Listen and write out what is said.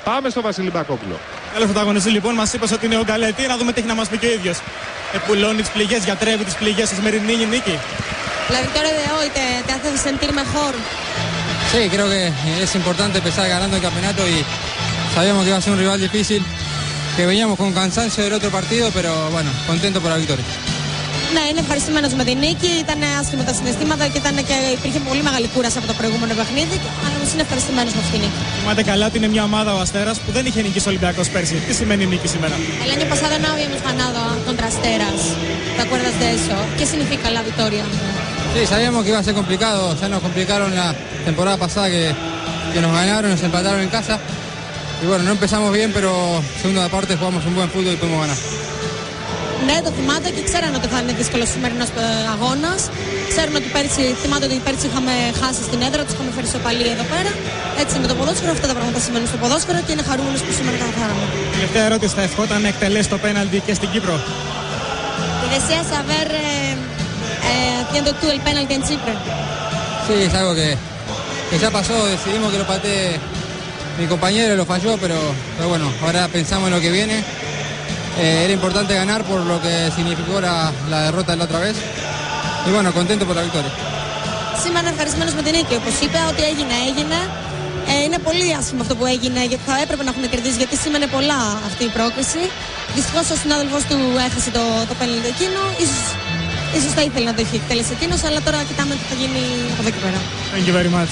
Πάμε στο Βασίλη Μπακόπουλο. Καλό πρωταγωνιστή λοιπόν, μας είπε ότι είναι ο Γκαλέτη. Να δούμε τι έχει να μας πει και ο ίδιος. Puloni τις πληγές, γιατρεύει τις πληγές στη σημερινή νίκη. La victoria de hoy te hace sentir mejor. Sí, creo que es importante empezar ganando el campeonato y sabíamos que iba a ser un rival difícil, que veníamos con cansancio del otro partido, pero bueno, contento por la victoria. Ναι, είναι ευχαριστημένος με την νίκη. Ήταν άσχημα τα συναισθήματα και υπήρχε πολύ μεγάλη κούραση από το προηγούμενο παιχνίδι. Αλλά είναι ευχαριστημένος με αυτή την νίκη. Θυμάται καλά ότι είναι μια ομάδα ο Αστέρας που δεν είχε νικήσει ο Ολυμπιακός πέρσι. Τι σημαίνει νίκη σήμερα? El año pasado no habíamos ganado contra Asteras. ¿Te acuerdas de eso? ¿Qué significa la victoria? Sí, sabíamos que iba a ser complicado. Ya nos complicaron la temporada pasada que nos ganaron, nos empataron en casa. Y bueno, no empezamos bien, pero segunda parte jugamos un buen fútbol y pudimos ganar. Ναι, το θυμάται και ξέραν ότι θα είναι δύσκολο σημερινός αγώνας. Ξέρουν ότι θυμάται ότι πέρσι είχαμε χάσει στην έδρα, τους είχαμε φέρει σοπαλία εδώ πέρα. Έτσι με το ποδόσφαιρο, αυτά τα πράγματα σημαίνουν στο ποδόσφαιρο και είναι χαρούμενος που σήμερα καταφέραμε. Τελευταία ερώτηση, θα ευχόταν να εκτελέσει το πέναλτι και στην Κύπρο? ¿Te deseas saber haciendo tú el penalti en Chipre? Sí, es algo que ya pasó, decidimos que lo patee mi compañero, lo falló, pero bueno, ahora pensamos en lo que viene. Era importante ganar por lo que significó la derrota de la otra vez. Y bueno, contento por la victoria. Σήμερα ευχαριστημένος με την νίκη. Όπως είπε, ό,τι έγινε. Είναι πολύ άσχημο αυτό που έγινε, γιατί θα έπρεπε να έχουν κερδίσει, γιατί σήμαινε πολλά αυτή η πρόκληση. Δυστυχώς ο συνάδελφος του έχασε το πέναλτι εκείνο. Ίσως θα ήθελε να το είχε εκτελέσει εκείνος, αλλά τώρα κοιτάμε τι θα γίνει από εδώ και πέρα. Thank you very much.